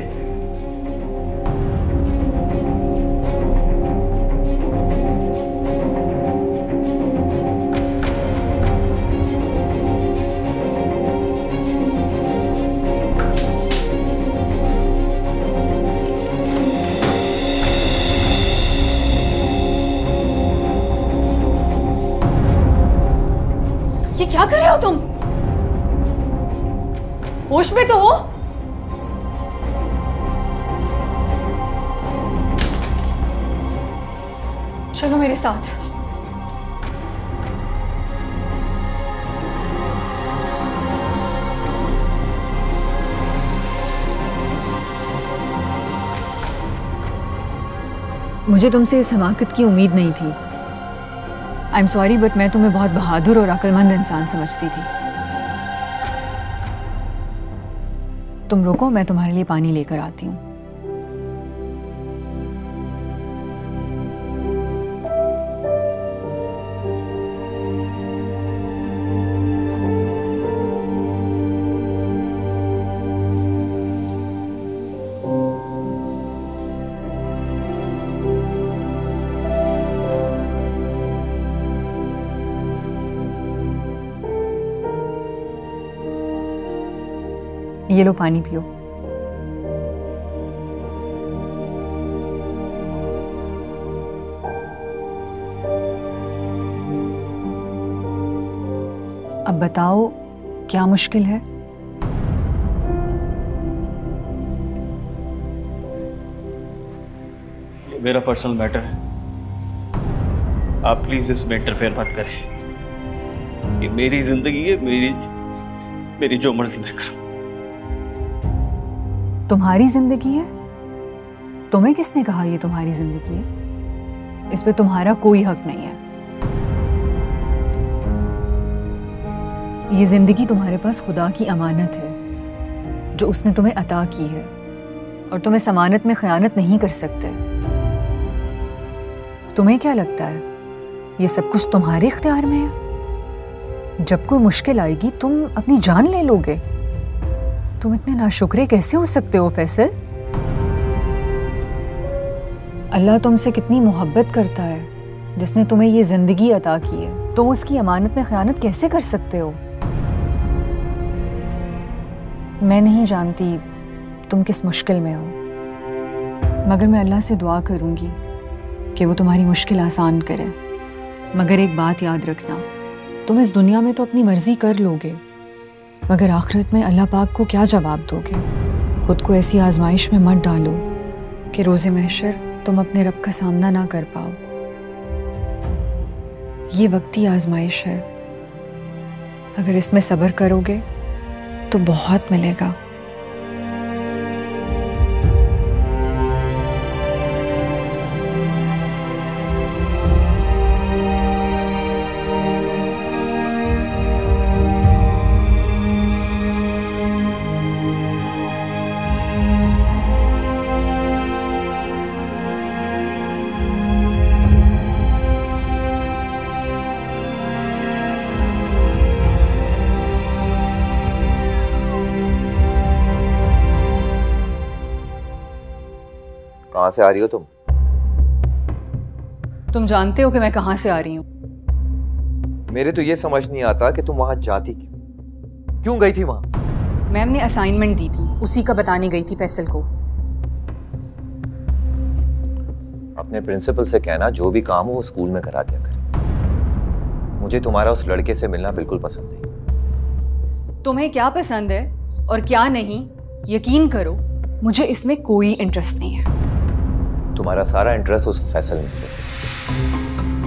[SPEAKER 2] ये क्या कर रहे हो तुम? होश में तो हो? चलो मेरे साथ। मुझे तुमसे इस हमाकत की उम्मीद नहीं थी। आई एम सॉरी, बट मैं तुम्हें बहुत बहादुर और अक्लमंद इंसान समझती थी। तुम रुको, मैं तुम्हारे लिए पानी लेकर आती हूँ। ये लो पानी पियो। अब बताओ क्या मुश्किल है?
[SPEAKER 6] ये मेरा पर्सनल मैटर है, आप प्लीज इसमें इंटरफेयर मत करें। ये मेरी जिंदगी है, मेरी जो मर्जी मैं करूं।
[SPEAKER 2] तुम्हारी जिंदगी है? तुम्हें किसने कहा ये तुम्हारी जिंदगी है? इस पे तुम्हारा कोई हक नहीं है। ये जिंदगी तुम्हारे पास खुदा की अमानत है जो उसने तुम्हें अता की है, और तुम इस अमानत में खयानत नहीं कर सकते। तुम्हें क्या लगता है ये सब कुछ तुम्हारे इख्तियार में है? जब कोई मुश्किल आएगी तुम अपनी जान ले लोगे। तुम इतने नाशुक्रे कैसे हो सकते हो फैसल? अल्लाह तुमसे कितनी मोहब्बत करता है, जिसने तुम्हें ये जिंदगी अता की है। तुम उसकी अमानत में खयानत कैसे कर सकते हो? मैं नहीं जानती तुम किस मुश्किल में हो, मगर मैं अल्लाह से दुआ करूंगी कि वो तुम्हारी मुश्किल आसान करे। मगर एक बात याद रखना, तुम इस दुनिया में तो अपनी मर्जी कर लोगे, मगर आखिरत में अल्लाह पाक को क्या जवाब दोगे? खुद को ऐसी आजमाइश में मत डालो कि रोज़े महशर तुम अपने रब का सामना ना कर पाओ। ये वक्ती आजमाइश है, अगर इसमें सब्र करोगे तो बहुत मिलेगा।
[SPEAKER 5] कहाँ से आ रही हो तुम?
[SPEAKER 2] तुम जानते हो कि मैं कहाँ से आ रही हूँ?
[SPEAKER 5] मेरे तो ये समझ नहीं आता कि तुम वहां जाती क्यों गई थी वहां?
[SPEAKER 2] मैम ने असाइनमेंट दी थी, उसी का बताने गई थी फैसल को।
[SPEAKER 5] अपने प्रिंसिपल से कहना जो भी काम हो वो स्कूल में करा दिया करे। मुझे तुम्हारा उस लड़के से मिलना बिल्कुल पसंद नहीं।
[SPEAKER 2] तुम्हें क्या पसंद है और क्या नहीं, यकीन करो मुझे इसमें कोई इंटरेस्ट नहीं है।
[SPEAKER 5] तुम्हारा सारा इंटरेस्ट उस फैसल में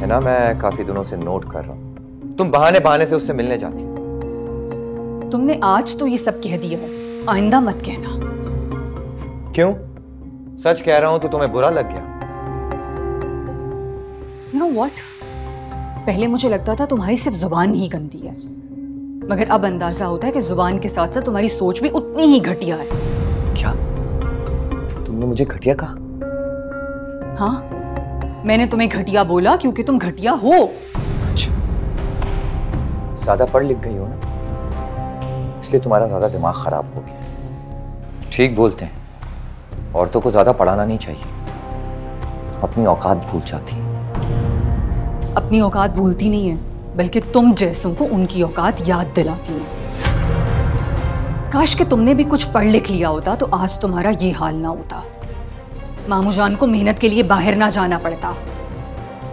[SPEAKER 5] है ना? मैं काफी दिनों से नोट कर रहा हूं, तुम बहाने बहाने से उससे मिलने जाती हो।
[SPEAKER 2] तुमने आज तो ये सब कह दिया है, आइंदा मत कहना।
[SPEAKER 5] क्यों? सच कह रहा हूं तो तुम्हें बुरा लग गया?
[SPEAKER 2] You know what? पहले मुझे लगता था तुम्हारी सिर्फ जुबान ही गंदी है, मगर अब अंदाजा होता है कि जुबान के साथ साथ तुम्हारी सोच भी उतनी ही घटिया है।
[SPEAKER 5] क्या तुमने मुझे घटिया कहा?
[SPEAKER 2] हाँ, मैंने तुम्हें घटिया बोला क्योंकि तुम घटिया हो।
[SPEAKER 5] अच्छा, ज्यादा पढ़ लिख गई हो ना, इसलिए तुम्हारा ज्यादा दिमाग खराब हो गया। ठीक बोलते हैं, औरतों को ज्यादा पढ़ाना नहीं चाहिए, अपनी औकात भूल जाती है।
[SPEAKER 2] अपनी औकात भूलती नहीं है, बल्कि तुम जैसों को उनकी औकात याद दिलाती है। काश कि तुमने भी कुछ पढ़ लिख लिया होता तो आज तुम्हारा ये हाल ना होता, मामू जान को मेहनत के लिए बाहर ना जाना पड़ता।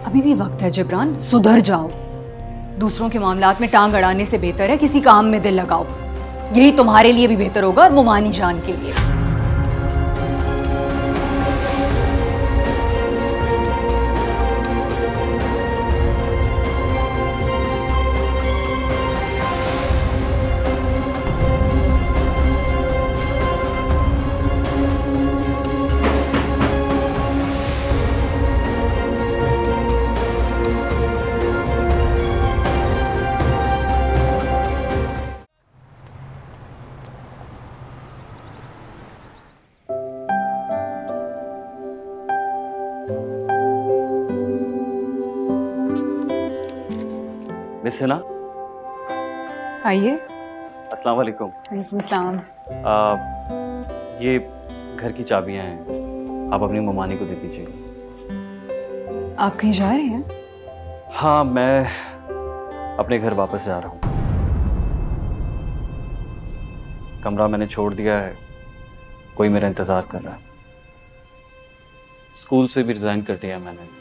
[SPEAKER 2] अभी भी वक्त है जिब्रान, सुधर जाओ। दूसरों के मामलात में टांग अड़ाने से बेहतर है किसी काम में दिल लगाओ। यही तुम्हारे लिए भी बेहतर होगा और मुमानी जान के लिए।
[SPEAKER 6] मिस हिना,
[SPEAKER 2] आइए।
[SPEAKER 6] अस्सलाम वालेकुम।
[SPEAKER 2] वालेकुम सलाम।
[SPEAKER 6] ये घर की चाबियां हैं, आप अपनी ममानी को दे दीजिए।
[SPEAKER 2] आप कहीं जा रहे हैं?
[SPEAKER 6] हाँ, मैं अपने घर वापस जा रहा हूँ। कमरा मैंने छोड़ दिया है, कोई मेरा इंतज़ार कर रहा है। स्कूल से भी रिज़ाइन कर दिया मैंने।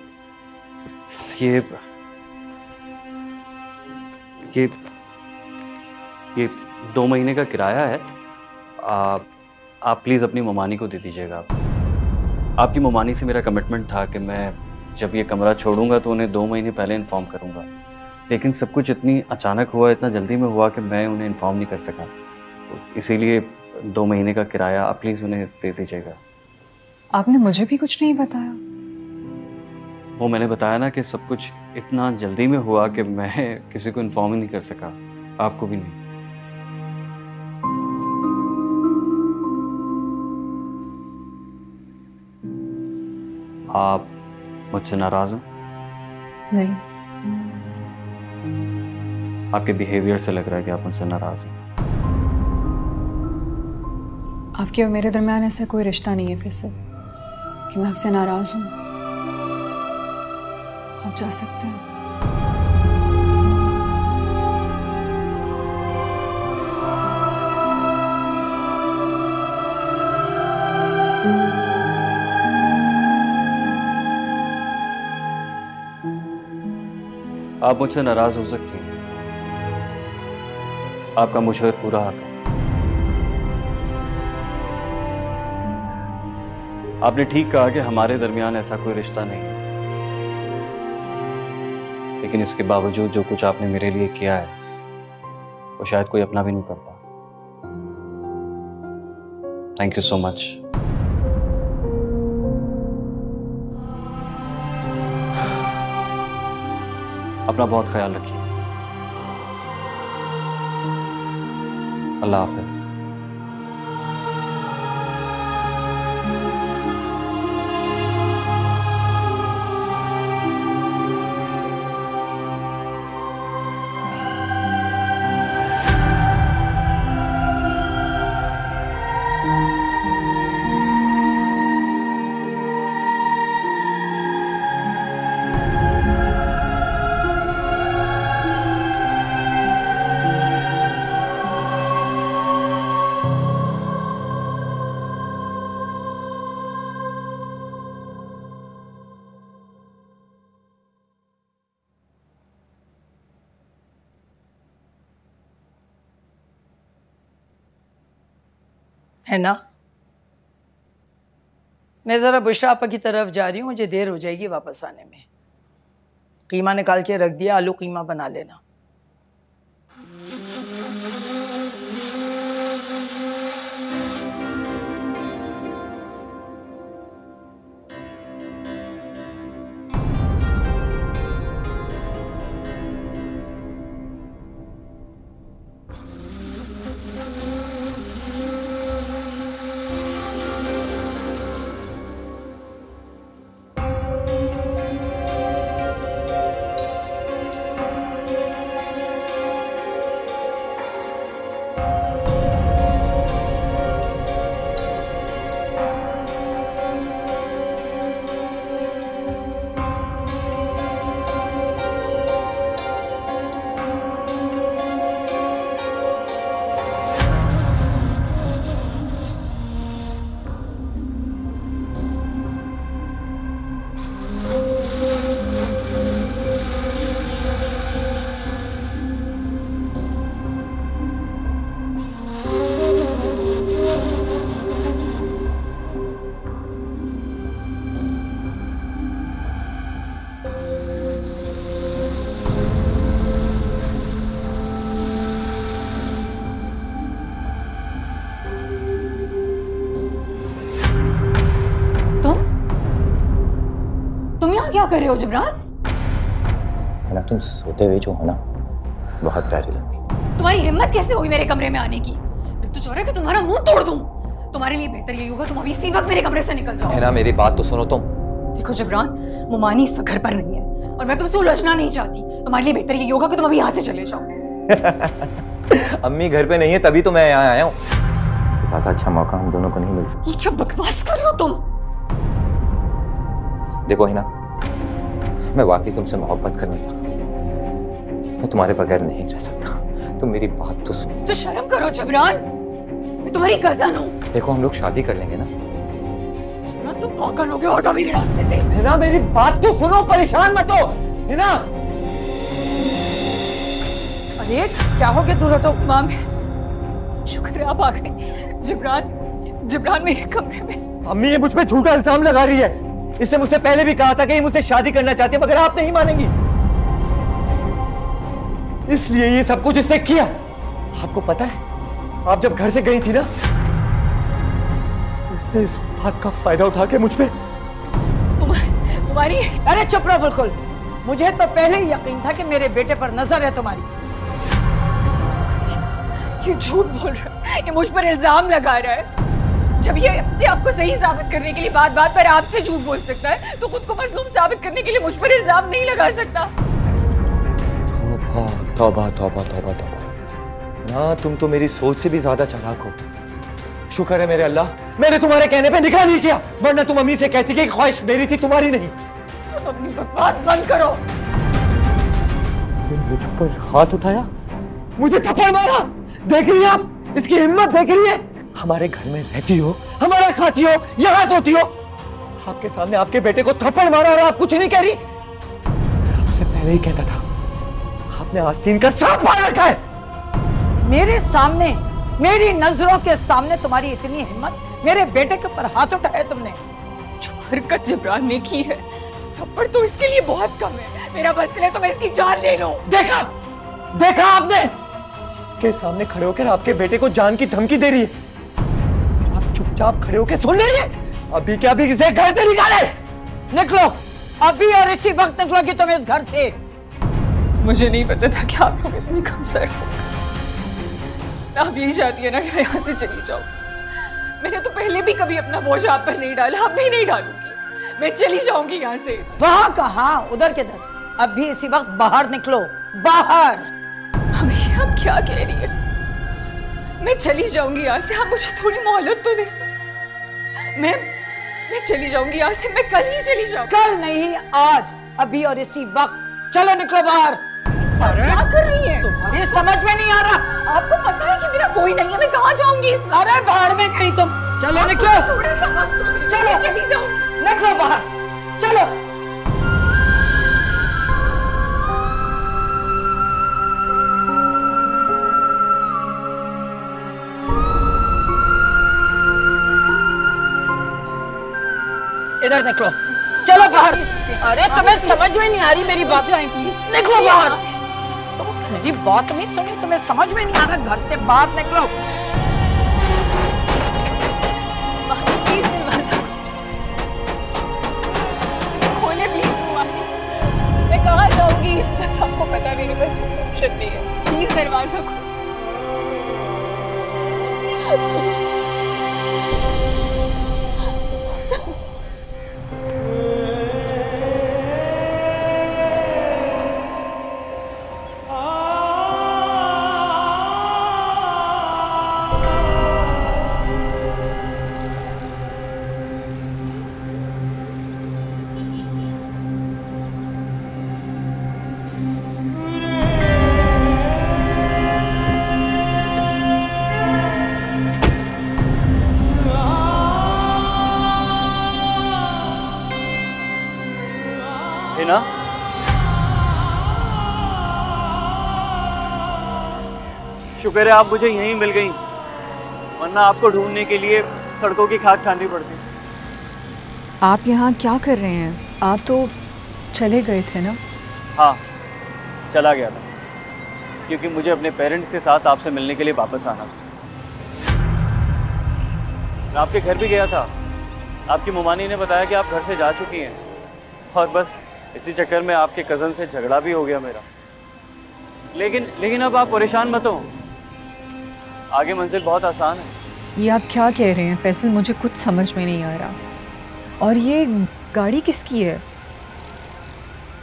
[SPEAKER 6] ये 2 महीने का किराया है। आप प्लीज़ अपनी ममानी को दे दीजिएगा। आपकी ममानी से मेरा कमिटमेंट था कि मैं जब ये कमरा छोड़ूंगा तो उन्हें 2 महीने पहले इन्फॉर्म करूंगा, लेकिन सब कुछ इतनी अचानक हुआ, इतना जल्दी में हुआ कि मैं उन्हें इन्फॉर्म नहीं कर सका। तो इसीलिए 2 महीने का किराया आप प्लीज़ उन्हें दे दीजिएगा।
[SPEAKER 2] आपने मुझे भी कुछ नहीं बताया?
[SPEAKER 6] वो मैंने बताया ना कि सब कुछ इतना जल्दी में हुआ कि मैं किसी को इन्फॉर्म ही नहीं कर सका, आपको भी नहीं। आप मुझसे नाराज हैं?
[SPEAKER 2] नहीं।
[SPEAKER 6] आपके बिहेवियर से लग रहा है कि आप मुझसे नाराज हैं।
[SPEAKER 2] आपके और मेरे दरमियान ऐसा कोई रिश्ता नहीं है फैसल कि मैं आपसे नाराज हूँ। आप जा सकते हैं।
[SPEAKER 6] आप मुझसे नाराज हो सकती हैं, आपका मुझ पर पूरा हक है। आपने ठीक कहा कि हमारे दरमियान ऐसा कोई रिश्ता नहीं है, लेकिन इसके बावजूद जो कुछ आपने मेरे लिए किया है वो शायद कोई अपना भी नहीं करता। Thank you so much. अपना बहुत ख्याल रखिए। अल्लाह हाफ़िज़।
[SPEAKER 3] है ना, मैं ज़रा बुशरा आपा की तरफ जा रही हूँ, मुझे देर हो जाएगी वापस आने में। कीमा निकाल के रख दिया, आलू कीमा बना लेना।
[SPEAKER 2] क्या कर रहे हो जिब्रान?
[SPEAKER 5] ना तुम सोते हुए जो हो ना बहुत प्यारी लगती।
[SPEAKER 2] तुम्हारी हिम्मत कैसे हुई मेरे कमरे में आने की? दिल तो चाह रहा है कि तुम्हारा मुंह तोड़ दूं। तुम्हारे लिए बेहतर यही होगा तुम अभी इसी वक्त मेरे कमरे से निकल जाओ।
[SPEAKER 5] है ना, मेरी बात तो सुनो तुम।
[SPEAKER 2] देखो जिब्रान, मुमानी इस वक्त घर पर नहीं है और मैं तुमसे उलझना नहीं चाहती। तुम्हारे लिए बेहतर यही होगा कि तुम अभी यहाँ से चले जाओ।
[SPEAKER 5] अम्मी घर पे नहीं है तभी तो मैं यहाँ आया हूँ। इससे ज्यादा अच्छा मौका हम दोनों को नहीं मिल सकता।
[SPEAKER 2] ये क्या बकवास कर रहे हो तुम?
[SPEAKER 5] देखो हिना, मैं वाकई तुमसे मोहब्बत करने लगा। मैं तुम्हारे बगैर नहीं रह सकता। तुम मेरी बात तो सुनो।
[SPEAKER 2] तो शर्म करो जिब्रान। मैं तुम्हारी कजन हूँ।
[SPEAKER 5] देखो हम लोग शादी कर लेंगे ना।
[SPEAKER 2] तुम पागल हो गए, हटो मेरे रास्ते से।
[SPEAKER 5] हिना मेरी बात तो सुनो, परेशान मत हो। हिना
[SPEAKER 3] अरे क्या हो गया, दूर हटो।
[SPEAKER 2] माम, शुक्र है आप आ गए। जिब्रान मेरे कमरे में।
[SPEAKER 5] अम्मी ये मुझ पे झूठा इल्जाम लगा रही है। इसने मुझसे पहले भी कहा था कि ये मुझसे शादी करना चाहती है, मगर आप नहीं मानेंगी, इसलिए ये सब कुछ इसने किया। आपको पता है आप जब घर से गई थी ना, इसने इस बात का फायदा उठा के मुझ पे
[SPEAKER 2] तुम्हारी।
[SPEAKER 3] अरे चुप रहो बिल्कुल। मुझे तो पहले ही यकीन था कि मेरे बेटे पर नजर है तुम्हारी।
[SPEAKER 2] ये झूठ बोल रहा है, ये मुझ पर इल्जाम लगा रहा है। जब ये अपने आप को सही साबित करने के लिए बात बात पर आपसे झूठ बोल सकता है, तो खुद को मजलूम साबित करने के लिए मुझ पर इल्जाम नहीं लगा सकता।
[SPEAKER 5] तौबा तौबा तौबा तौबा। ना तुम तो मेरी सोच से भी ज्यादा चालाक हो। शुक्र है मेरे अल्लाह, मैंने तुम्हारे कहने पे निकाह नहीं किया, वरना तुम अम्मी से कहती कि ख्वाहिश मेरी थी, तुम्हारी नहीं।
[SPEAKER 2] अपनी बकवास बंद करो।
[SPEAKER 5] मुझ पर हाथ उठाया, मुझे थप्पड़ मारा। देख रही है आप इसकी हिम्मत, देख रही है। हमारे घर में रहती हो, हमारा खाती हो, यहाँ सोती हो, आपके सामने आपके बेटे को थप्पड़ मारा और आप कुछ नहीं कह रही। आपसे पहले ही कहता था, आपने आस्तीन का सांप मार रखा है।
[SPEAKER 3] मेरे सामने, मेरी नजरों के सामने तुम्हारी इतनी हिम्मत, मेरे बेटे के ऊपर हाथ उठाया तुमने।
[SPEAKER 2] जो हरकत जिब्रान ने की है, थप्पड़ तो इसके लिए बहुत कम है। मेरा बस चले तो मैं इसकी जान ले लूं।
[SPEAKER 5] देखा देखा आपने, के सामने खड़े होकर आपके बेटे को जान की धमकी दे रही है, आप चुपचाप खड़े होकर सुन रही है। अभी क्या अभी इसे घर से निकाले।
[SPEAKER 3] निकलो अभी, और इसी वक्त निकलोगी तुम इस घर से।
[SPEAKER 2] मुझे नहीं पता था कि आप लोग इतने कमजोर हो। आप यही चाहती है ना कि मैं यहाँ से चली जाऊँ। मैंने तो पहले भी कभी अपना बोझ आप पर नहीं डाला, अब भी नहीं डालूंगी। मैं चली जाऊंगी यहाँ से।
[SPEAKER 3] वहां कहाँ, उधर किधर, अभी इसी वक्त बाहर निकलो, बाहर।
[SPEAKER 2] अभी आप क्या कह रही है? मैं चली जाऊंगी यहाँ से, आप मुझे थोड़ी मोहलत तो दे। मैं चली जाऊंगी यहाँ से, मैं कल ही चली जाऊंगी।
[SPEAKER 3] कल नहीं, आज, अभी और इसी वक्त। चलो निकलो बाहर।
[SPEAKER 2] क्या कर रही है?
[SPEAKER 3] तुम्हारी समझ में नहीं आ रहा।
[SPEAKER 2] आपको पता है कि मेरा कोई नहीं है, मैं कहाँ जाऊंगी इसमें?
[SPEAKER 3] अरे बाहर में कहीं तुम। चलो निकलो,
[SPEAKER 2] थोड़ा सा वक्त दो,
[SPEAKER 3] चलो
[SPEAKER 2] मैं चली जाऊंगी।
[SPEAKER 3] निकलो बाहर, चलो। इधर निकलो, चलो बाहर। अरे तुम्हें समझ में नहीं आ रही मेरी बात?
[SPEAKER 2] प्लीज
[SPEAKER 3] निकलो बाहर। मेरी बात नहीं सुनी, तुम्हें समझ में नहीं आ रहा? घर से बाहर निकलो।
[SPEAKER 2] प्लीज दरवाजा खोले, प्लीज। मैं कहाँ जाऊंगी इस वक्त? आपको पता है मेरे पास कोई ऑप्शन नहीं है। प्लीज दरवाजा खोलो।
[SPEAKER 6] ना शुक्र है आप मुझे यहीं मिल गई, वरना आपको ढूंढने के लिए सड़कों की खाद छाननी पड़ती।
[SPEAKER 2] आप यहाँ क्या कर रहे हैं? आप तो चले गए थे ना?
[SPEAKER 6] हाँ चला गया था, क्योंकि मुझे अपने पेरेंट्स के साथ आपसे मिलने के लिए वापस आना था। मैं आपके घर भी गया था, आपकी मुमानी ने बताया कि आप घर से जा चुकी हैं, और बस इसी चक्कर में आपके कज़न से झगड़ा भी हो गया मेरा। लेकिन अब आप परेशान मत हो, आगे मंजिल बहुत आसान है।
[SPEAKER 2] ये आप क्या कह रहे हैं फैसल? मुझे कुछ समझ में नहीं आ रहा। और ये गाड़ी किसकी है?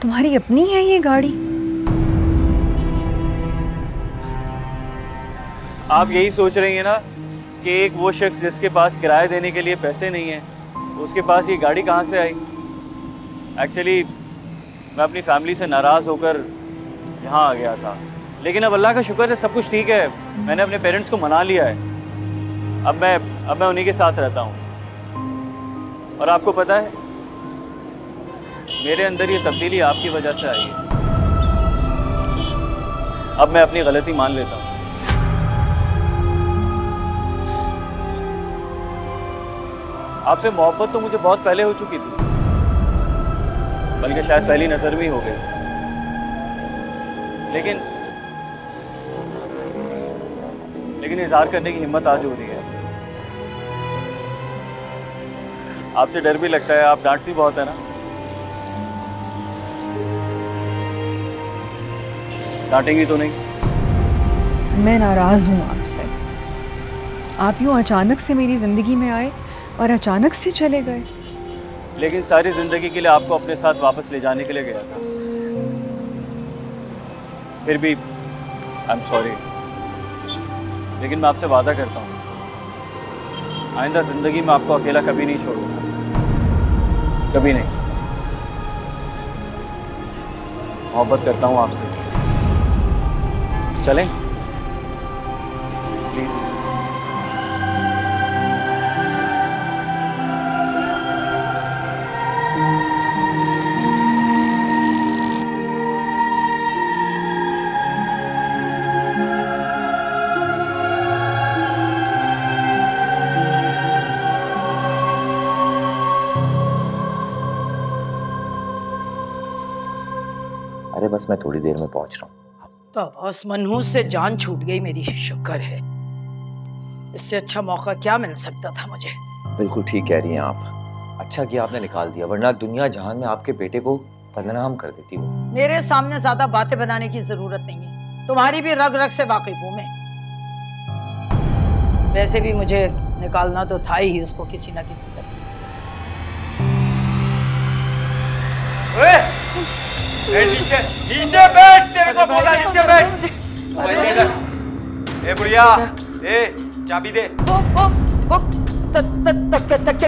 [SPEAKER 2] तुम्हारी अपनी है ये गाड़ी?
[SPEAKER 6] आप यही सोच रही हैं ना कि एक वो शख्स जिसके पास किराया देने के लिए पैसे नहीं है, उसके पास ये गाड़ी कहाँ से आई? एक्चुअली मैं अपनी फैमिली से नाराज़ होकर यहाँ आ गया था, लेकिन अब अल्लाह का शुक्र है सब कुछ ठीक है। मैंने अपने पेरेंट्स को मना लिया है। अब मैं उन्हीं के साथ रहता हूँ। और आपको पता है, मेरे अंदर ये तब्दीली आपकी वजह से आई है। अब मैं अपनी गलती मान लेता हूँ। आपसे मोहब्बत तो मुझे बहुत पहले हो चुकी थी, बल्कि शायद पहली नजर में ही हो गई। लेकिन इजहार करने की हिम्मत आज हो रही है। आपसे डर भी लगता है, आप डांटती बहुत है ना। डांटेंगी तो नहीं?
[SPEAKER 2] मैं नाराज़ हूँ आपसे। आप यूँ अचानक से मेरी ज़िंदगी में आए और अचानक से चले गए।
[SPEAKER 6] लेकिन सारी ज़िंदगी के लिए आपको अपने साथ वापस ले जाने के लिए गया था। फिर भी आई एम सॉरी, लेकिन मैं आपसे वादा करता हूँ आइंदा ज़िंदगी में आपको अकेला कभी नहीं छोड़ूंगा, कभी नहीं। मोहब्बत करता हूँ आपसे। चलें प्लीज़।
[SPEAKER 5] अरे बस मैं थोड़ी देर में पहुंच रहा हूँ।
[SPEAKER 3] तो बस मनहूस से जान छूट गई मेरी, शुक्र है। इससे अच्छा मौका क्या मिल सकता था मुझे।
[SPEAKER 5] बिल्कुल ठीक कह रही हैं आप। अच्छा किया आपने निकाल दिया, वरना दुनिया जहान में आपके बेटे को बदनाम कर देती वो।
[SPEAKER 3] मेरे सामने ज्यादा बातें बनाने की जरूरत नहीं है, तुम्हारी भी रग रग से वाकिफ हूं मैं। वैसे भी मुझे निकालना तो था ही उसको किसी न किसी तरकीब से।
[SPEAKER 8] नीचे नीचे बैठ, तेरे को बोला नीचे बैठ। ए बुढ़िया, ए चाबी दे।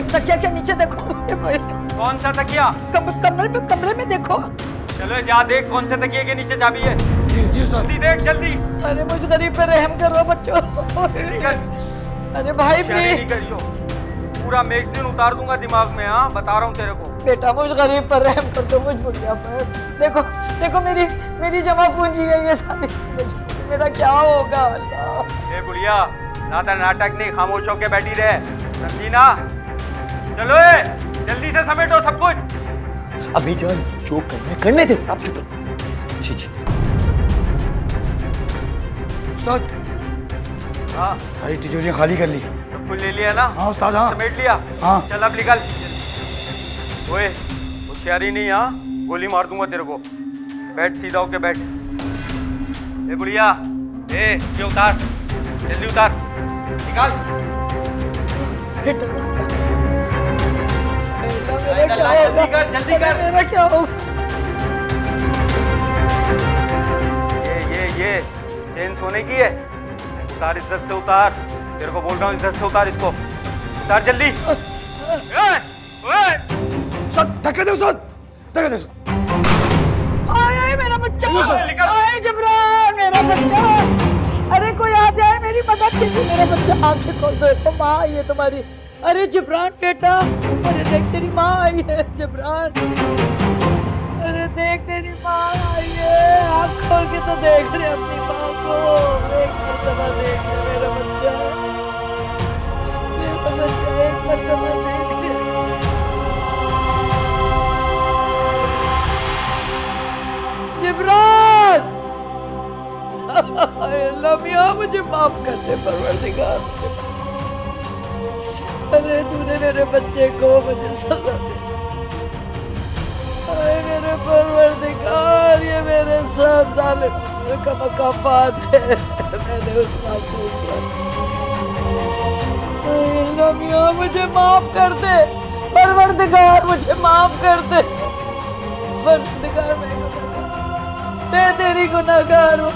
[SPEAKER 3] तकिया के नीचे देखो।
[SPEAKER 8] कौन सा तकिया?
[SPEAKER 3] कमरे में देखो।
[SPEAKER 8] चलो जा देख कौन से तकिए के नीचे चाबी है। जी सर। जल्दी देख जल्दी।
[SPEAKER 3] अरे मुझ गरीब पे रहम करो बच्चों। अरे भाई
[SPEAKER 8] नहीं करियो, पूरा मैगजीन उतार दूंगा दिमाग में। हाँ बता रहा हूँ तेरे को।
[SPEAKER 3] बेटा मुझ गरीब पर रहम कर दो, मुझ बुढ़िया पर। देखो देखो मेरी जमा पूंजी है ये सारी, मेरा क्या होगा अल्लाह।
[SPEAKER 8] ए बुढ़िया, ज्यादा नाटक नहीं, खामोश होके बैठी रहे, समझी ना। चलो जल्दी से समेटो सब कुछ।
[SPEAKER 5] अभी जान जो करने दे। आप चुप। जी जी
[SPEAKER 9] उस्ताद।
[SPEAKER 8] हाँ
[SPEAKER 9] सारी तिजोरियां खाली कर ली।
[SPEAKER 8] सब कुछ ले लिया ना?
[SPEAKER 9] हाँ उस्ताद। हाँ
[SPEAKER 8] समेट लिया।
[SPEAKER 9] हाँ
[SPEAKER 8] चल अब निकल। ओए होशियारी नहीं, हाँ गोली मार दूंगा तेरे को। बैठ सीधा होके बैठ। ए बुढ़िया, ए ये उतार, जल्दी उतार, निकाल। जल्दी कर जल्दी कर।
[SPEAKER 3] मेरा क्या होगा?
[SPEAKER 8] ये चेन सोने की है, उतार इज्जत से उतार। तेरे को बोल रहा हूँ इज्जत से उतार इसको, उतार जल्दी।
[SPEAKER 9] धक्के दे उस्ताद, धक्के दे।
[SPEAKER 3] आए मेरा बच्चा, आए जबरान मेरा बच्चा। अरे कोई आ जाए मेरी मदद कीजिए, मेरा बच्चा। आंखें खोल दो, देखो माँ आई है तुम्हारी। अरे जबरान बेटा, अरे देख तेरी माँ आई है जबरान। अरे देख तेरी माँ आई है, आँख खोल के तो देख रहे अपनी माँ को। एक मर्तबा देख ले मेरा बच्चा, मेरा बच्चा एक मर्तबा देख ले। जिब्रान, अल्लाह मियां मुझे माफ कर दे परवरदिगार। अरे तूने मेरे बच्चे को मुझे सजा दे। अरे मेरे परवरदिगार, ये मेरे सब जालिम का मकाफात है। मैंने उस मासूम पर। अल्लाह मियां मुझे माफ कर दे परवरदिगार, मुझे माफ कर दे परवरदिगार। मैं तेरी गुनाहगार हूँ।